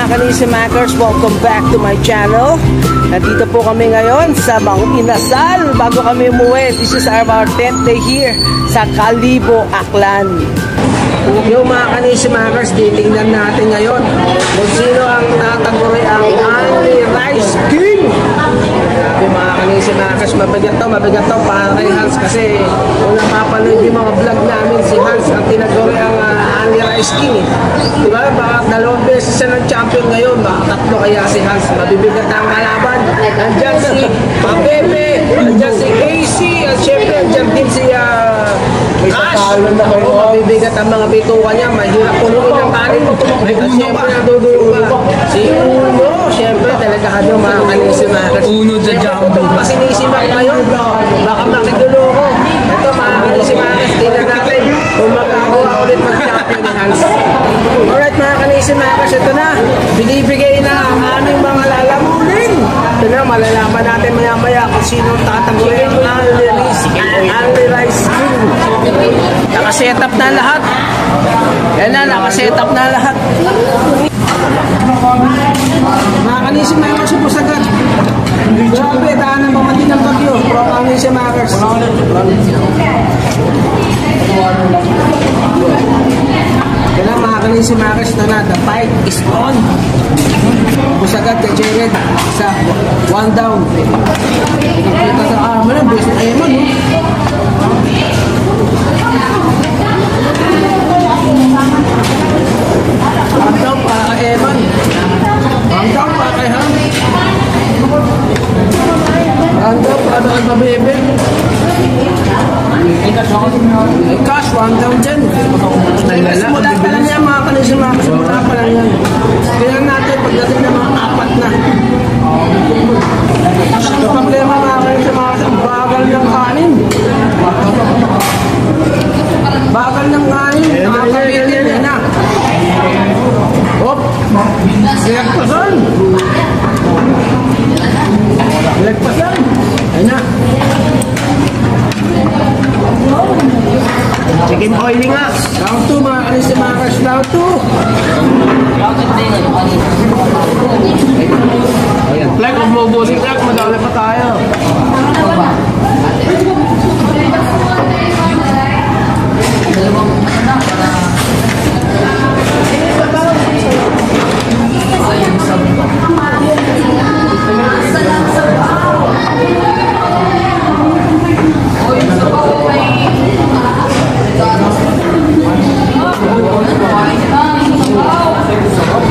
mga kanisimakers, welcome back to my channel. Nandito po kami ngayon sa Mang Inasal bago kami umuwi. This is our 10th day here sa Kalibo, Aklan. Yung mga kanisimakers, titingnan natin ngayon kung sino ang tataguri ang Only Rice King. Yung mga kanisimakers, mabigat to para kay Hans kasi kung napapanood yung mga vlog namin, si Hans ang tinaguri ang Only Rice King. Diba? Baka 2 beses siya ng champion ngayon, baka 3 kaya si Hans. Mabibigat ang kalaban. Andyan si Mabebe, andyan si Casey, at syempre andyan din si Ash. Mabibigat ang mga bituka niya, mahirap punuin ng kanin. At syempre nadudulo pa si Uno, syempre talaga mga kanisimakers. Uno sa Jumbo. Pasinisimak ngayon, baka makiduloko. Ito mga kanisimakers, tingnan natin kung magkakawa ulit mag-champion ni Hans. Alright mga kanisimakers, ito na. Binibigay na ang aming mga lalamunin. Ito na, malalaman natin maya-maya kung sino tatagurin ang Only Rice King. Nakasetap na lahat. Yan na, nakasetap na lahat. Mga kanisimakers, upos agad. Grabe, daanan pa mati ng bagyo. Pro kanisimakers. Kaya mga kanisimakers, ito na, the fight is on. Upos agad kay Jared sa 1 down. Nakita sa armor ng best Eman. One down para kay Eman. One down para kay Ham. One down para kay Mabebe. Cash, 1 down dyan. Simula pa lang yan mga kanisimakers. Simula pa lang yan. Kaya natin pagdating ng mga 4 na. Ito problema mga kanisimakers. Ang bagal ng kanin. Bagal ng kanin. Nakakapilin yan na. Hop! Lagpasan! Lagpasan! Ayun na. Chicken oily nga. Round 2 mga kanisimakers. Round 2. Ayan. Flag, huwag mo ubusin. Flag, madali pa tayo.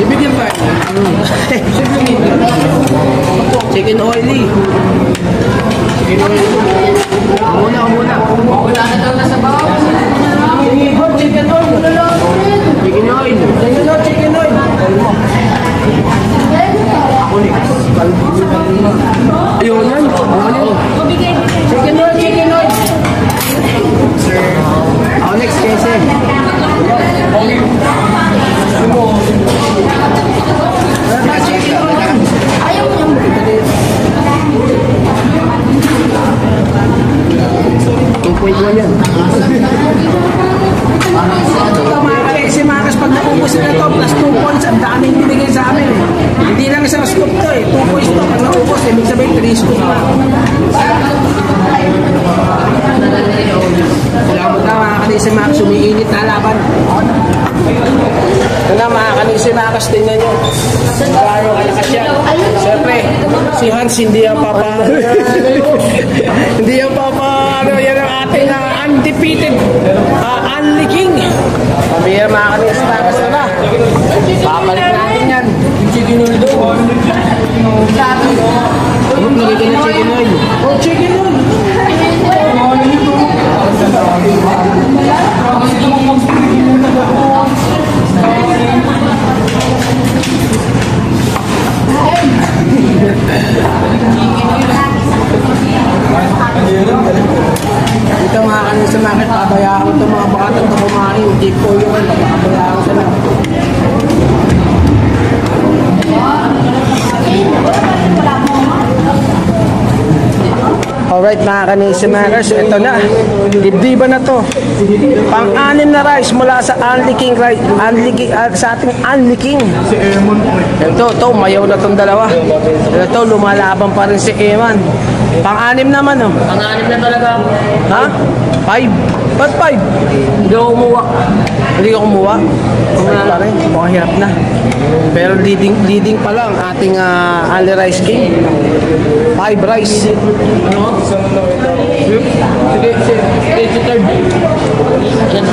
Ibigyan ba? Chicken oily. Chicken oily. Muna. Wala na daw nasa bawah. Chicken oil. Chicken oil. Chicken oil. Ako ni. Ayun yan. Chicken oil. Sir. Ako next kasi. Ayaw mo yung yan. Mga kanisimakers, pag naubos na ito, plus 2 points, ang daming binigay sa amin. Hindi lang isang scoop to eh. 2 points to. Pag naubos, ibig sabihin 3 scoop na. Salamat na mga kanisimakers, umiinit na laban. Ito na mga kanisimakers, tingnan nyo. Marami kalakas yan. Siyempre, si Hans hindi ang papa. Hindi ang papa. Yan ang ating undefeated Only King. Pabira mga kanisimakers na. Papalit natin yan. Chicken oil doon. Lagay ka ng chicken oil. Oh, chicken oil. Ito mga kanisimakers, pabayaan ko itong mga batang na kumain. Hindi po yun, pabayaan ko sila. Alright. Alright mga kanisimakers, ito na. Dibdiba na to. Pang-anim na rice mula sa Unli King rice. Sa ating Unli King. Ito, mayaw na tong dalawa. Ito, lumalaban pa rin si Eman. Pang-anim naman, oh. Pang-anim na talaga. Ha? 5? Ba't 5? Hindi ako umuha. Hindi ka kumuha? Kumuha pa rin. Mukhang hirap na. Pero leading pa lang ating Unli Rice King. 5 rice. Ano? Sige, third. Ayan.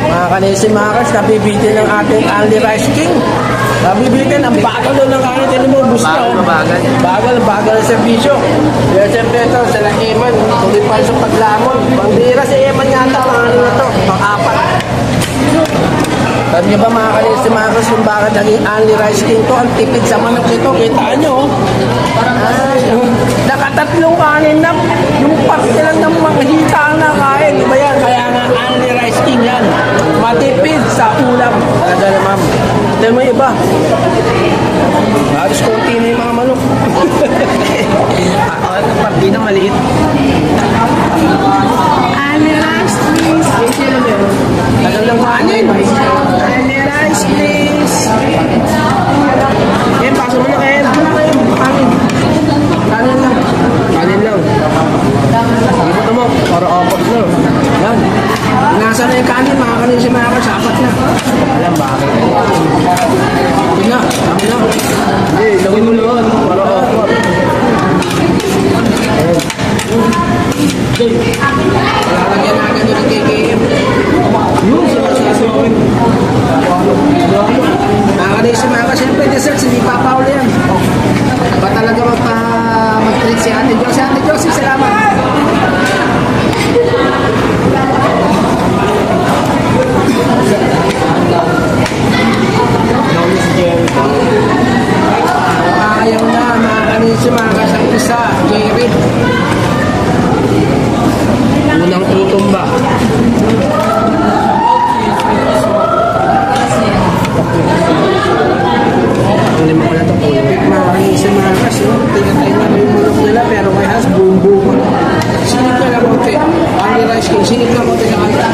Mga kanisimakers, nabibitin ng ating Unli Rice King. Nabibitin, ang bagal doon ng kanin. Tinan mo, bus niya. Bagal ang servisyo. Kaya siyempre ito, sila Eman. Tuloy pa sa paglamon. Bandira si Eman yata. Ang ano na ito, pang-apat. Sabi niyo ba mga kanisimakers kung bakit naging Unli Rice King to? Ang tipid sa manok ito. Kitaan nyo, oh. Nakatatlong kanin na yung parte lang ng mga hita na kain. Diba yan? Kaya nga Unli Rice King yan. Matipid sa ulam. Ganda na ma'am. Tignan mo yung iba. Halos konti na yung mga manok. Ang parte na maliit. Unli Rice please. Tagal lang kanin. Unli Rice please. Ken, paso mo na Ken. Kanin. Kanin lang. Kanin lang. Ipot mo. Para apat na. Yan. Nasa na yung kanin. Mga kanin si mga kanin. Apat na. Alam bakit. Sabi na. Sabi na. Hindi. Lagay mo lang. Para apat. Lalagyan natin yung KKM. Yung sinasawin. Mga kanin si mga kanin. Siyempre desserts. Hindi papawala yan. Ba talaga mag-treat si Ate Josie? Ate Josie, salamat! Ayaw na, mga kanisimakas ang isa, Jerry. Unang tutumba. Kunin mo ko na ito. Mga kanisimakas, tingnan tayo na yung mulok nila, pero may has boom. Sinip na lang konti. Unli Rice King, sinip na konti na kanta.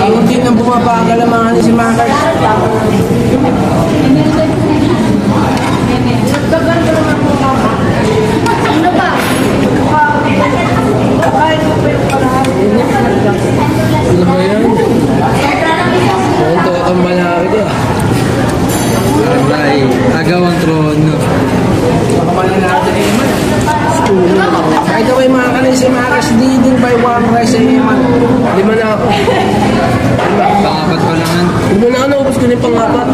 Ayun din ang bumabagal ang mga kanisimakas. Ano ba? Ano ba yan? Ito, ang malaki niya. Aray, agawang trono. Makamalin natin Eman. By the way mga kanisimakas, leading by 1 rice and Eman. 5 na ako. Pangapat pa lang. Hindi na naubos ko na yung pangapat.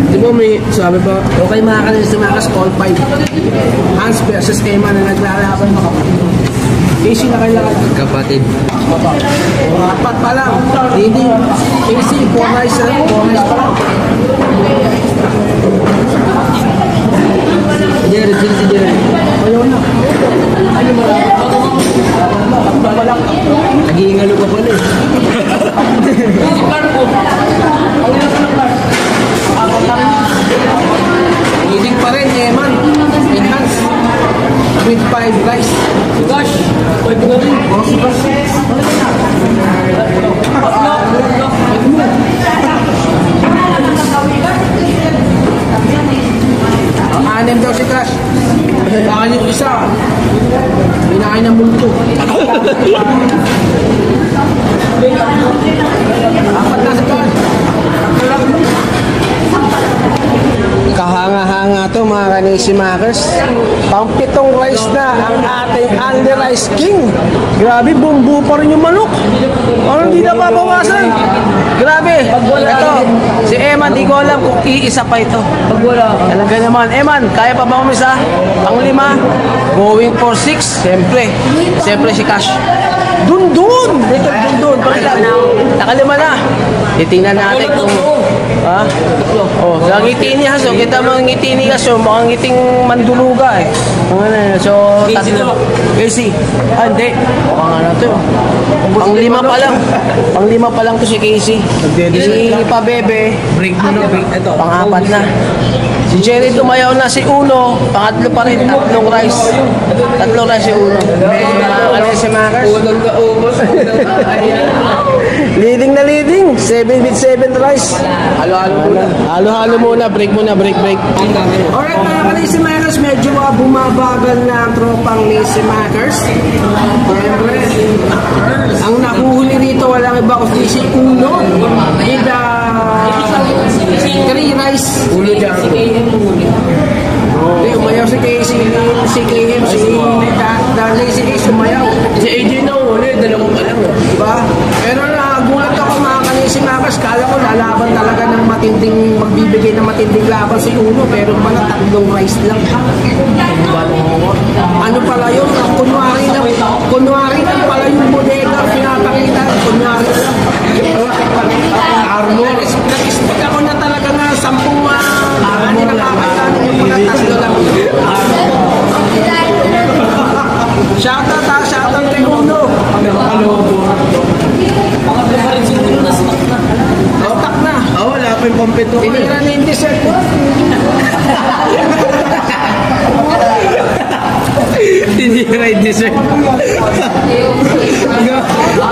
Di ba may sabi ba? Okay mga kanisimakas, all 5. Hans versus Eman na naglalaban makapatid. Casey na kailangan. Kapatid. Apat pa lang. Leading. Casey, 4 rice pa lang. Jerry, si Jerry. Ayaw na. Ayaw mo lang. Babalak. Nag-iingalo pa pala eh. Leading pa rin, Eman. Enhance. With 5 rice. Gosh! 5 na rin. Ang anim daw si Crash. Baka yung isa. Binakin ng multo. Apat na si Crash. Kahanga-hanga to mga kanisimakers. Pang-pitong rice na ang ating Unli Rice King. Grabe, bumbu pa rin yung manok. Ano hindi na mabawasan? Grabe. Ito, si Eman, di ko alam kung iisa pa ito. Pag wala ka. Talaga naman. Eman, kaya pa ba umisa? Pang 5, going for 6. Siyempre si Cash. Dundun! Dito, dundun. Nakalima na. Titingnan natin kung... Ha? Oh, ang ngiti ni Haso. Kita mo ang ngiti ni Haso. Mukhang ngiting manduluga eh. So, tatlo. Casey. Ah, hindi. Mukhang ano to. Pang-lima pa lang. Pang-lima pa lang to si Casey. Si Pabebe. Break mo na, break. Ito. Pang-apat na. Si Jerry tumayaw na si Uno. Pangatlo pa rin. Tatlong rice. Tatlong rice si Uno. Mga si Makers. Unang kaubos. Leading na leading. 7 with 7 rice. Halo-halo muna. Halo-halo muna. Break muna. Break. Alright mga Kalisi Makers. Medyo bumabagal na ang tropang ni si Makers. Siyempre, ang nakuhuli rito walang iba kundi si Uno. With 3 rice. Ulo dyan. Hindi, umayaw si Casey, si KM, si Casey, umayaw. Si AJ na uli, dalawang ka lang. Diba? Pero nagulat ako mga Kalisi Makers, kala ko lalaban talaga ng matinding, magbibigay ng matinding laban si Uno, pero pala 3 rice lang. Ano pala yun? Kunwari lang pala yung bodega, pinapakita, kunwari lang. Armor. Nag-expect ako na talaga na 10 hindi nakakita yung mga 3 lang. Shoutout kay Uno. Stuck na. Wala pa yung pampito. Tinira na yung dessert. Tinira yung dessert.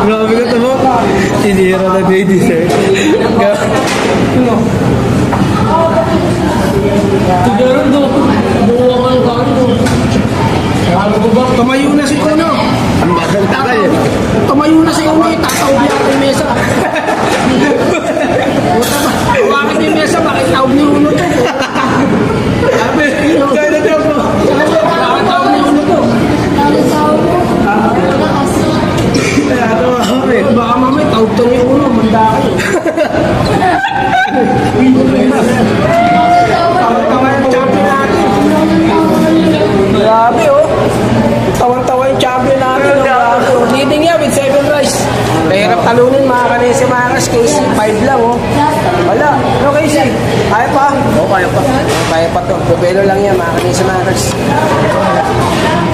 Grabe ka ito mo. Tinira na yung dessert. Tumayo na si Uno. Ang bagal tagal eh. Tumayo na si Uno. Tatawag niya ang mesa. Hawakan yung mesa. Bakit tawag ni Uno to? Kaya na tiyak mo. Bakit tawag ni Uno to? Baka mamay tawag to ni Uno. Manda kayo. Tawa-tawa yung champion natin. Grabe oh. Tawa-tawa yung champion natin. Leading niya with 7 rice. Mahirap talunin mga Kalisi Makers. Casey 5 lang oh. Wala. Ano Casey? Kaya pa? Oo, kaya pa. Kaya pa to. Bubelo lang yan mga Kalisi Makers.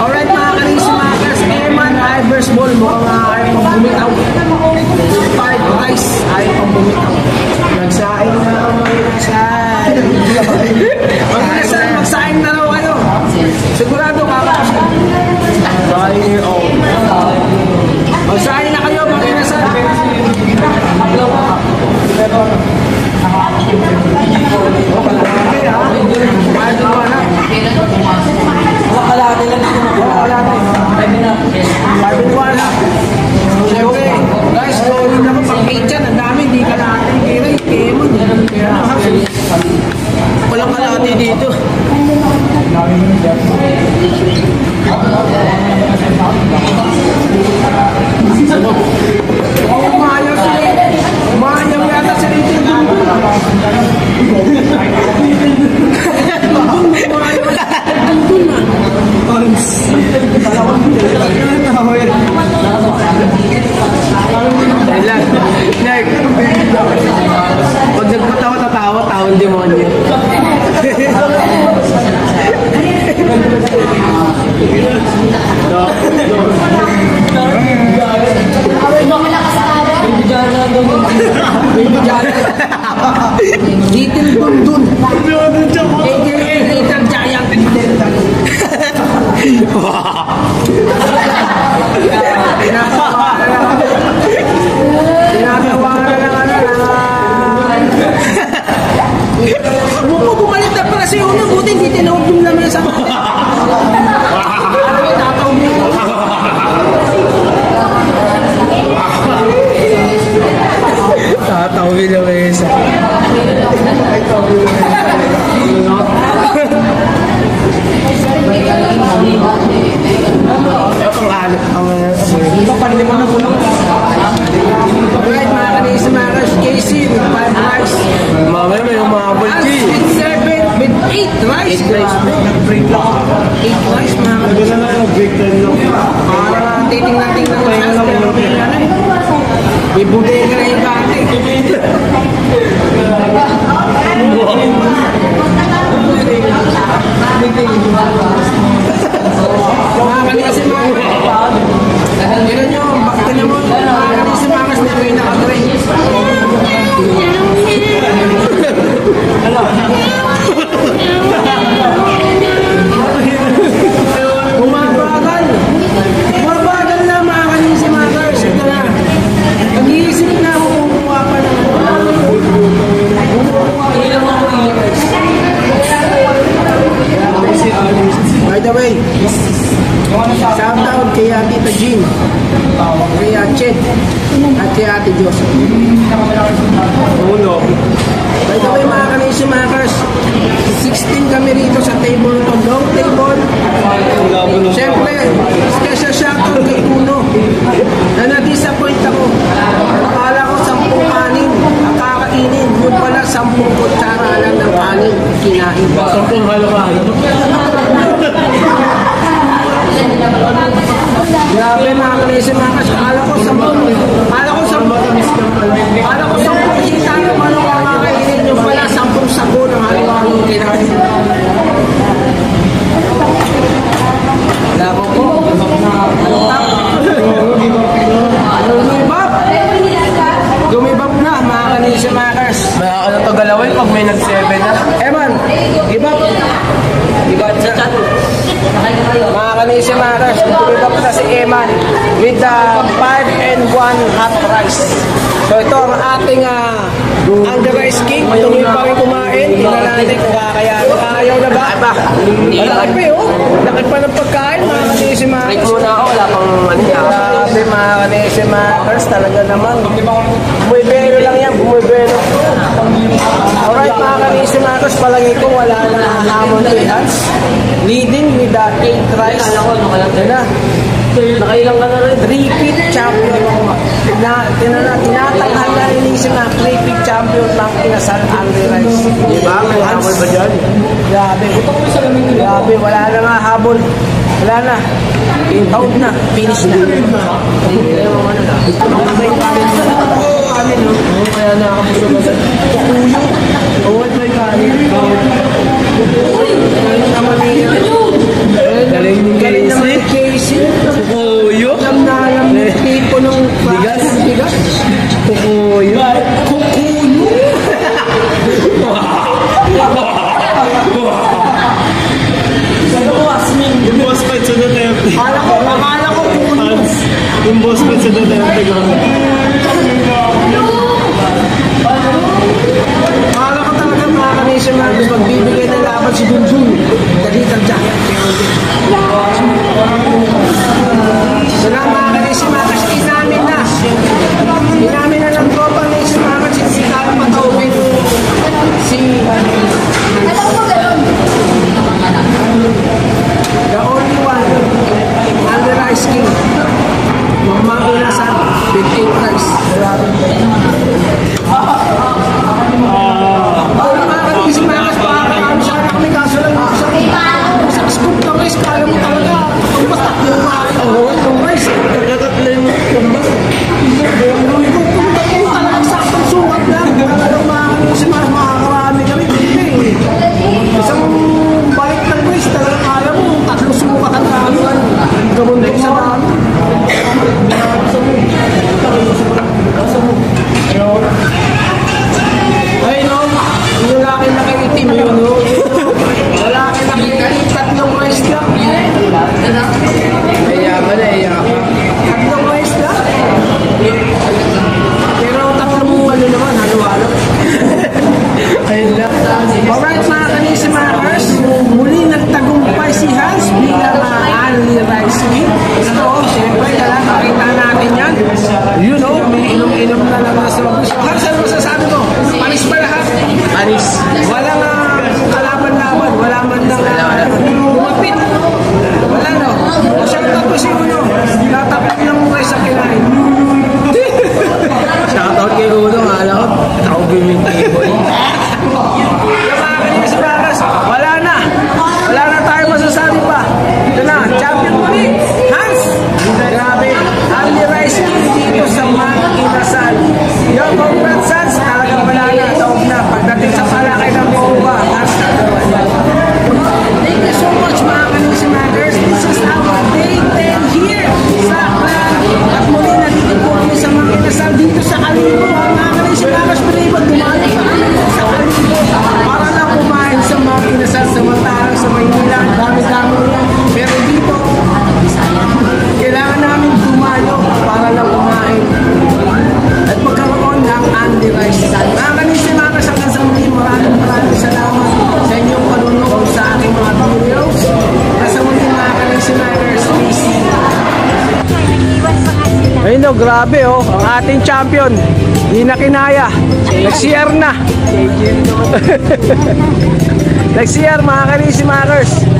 Alright mga Kalisi Makers. Eman Ivers Ball. Mukhang ayaw pang bumitaw. 5 rice. Ayaw pang bumitaw. Nagsaing na ako magsaing. Magsaing na raw kayo. Sigurado kakasya. Magsaing na kayo mag-inasal. Kalahati lang. Siyempre, guys, going na pang 8 dyan. Ang dami, hindi kalahati. Walang kalahati dito. Umayaw yata si Rachel Dundun. Pag nagpatawa, tatawa, tawang demonyo. Little Dundun. AKA Little Giant. Tinatawaran na bumalik na pala si Uno. Buti hindi tinawag yung lamesa. Tatawag niyo. Tatawag yung lamesa. Alright mga Kalisi Makers. Casey with 5 rice. Mamaya may umabot With 7 with 8 rice. 8 rice. Nag-break lang. 8 rice mga Kalisi. Parang titingnan-tingnan ko siya. May bodega na yung dati. Kasi tignan nyo, bakit na mo, kasi makas na kayo nakagray. Bumabagal na mga kanisi matters. Ito na. Nag-iisip na ako kumuha pa ng by the way, shout out kay Tita Jean, kay Chet, at kay Ate Joseph. By the way mga kanisi makers, 16 kami rito sa table to, long table. Siyempre, special shout out kay Uno na na-disappoint ako. Akala ko 10 kanin ang kakainin, yung pala 10 kutsara lang ng kanin kinain. 10 halo-halo. Grabe mga kanisi makers, akala ko 10 kita ng manong kakainin, yung pala 10 sabo ng halo-halo kinain. Wala ko po. Gumibap na mga kanisi makers. May ako na to galawin pag may nag-7 na. Eman, gibap. Mga kanisi makers, gumibap na si Eman with the 5-in-1 hot rice. So ito ang ating under rice cake. Tungin pa rin kumain. Tingnan natin kung kakayanin. Ayaw na ba? Malaki pa yun. Laki pa ng pagkain mga kanisi makers. Break muna ako, wala pang Grabe mga kanisi makers, talaga naman. Bumibelo lang yan, bumibelo. Alright mga kanisi makers, palagi ko wala na hamon kay Hans. Leading with the 8 rice. Yan na. Nakailang ka na rin. Repeat champion. Tinatanghal na inisip na repeat champion ng Inasal Angry Rice. Diba? May hamon ba dyan? Grabe. Grabe, wala na nga habol. Wala na. Out na. Finish na. Kaya na ako sa Kukuyo. Uwad mo yung kanin. Galing naman yung Casey. Kukuyo? Alam na alam yung tipo ng bigas. Kukuyo? Kukuyo. Yung boss fight sa Duterte. Akala ko kukuyo. Yung boss fight sa Duterte. Akala ko talaga mga kanisi Marcos magbibigay ng laban si Dunjun. Dalitan dyan. So lang mga kanisi Marcos, inamin na. Inamin na ng tropang kanisi Marcos si Carl Patawin. The only one under ice king. Mga Inasal with 8 rice. Mga kanisi Marcos, pakakakami siya na kami kaso lang grabe oh. Ang ating champion. Di na kinaya. Nag-CR na. Next year mga Kalisi Makers.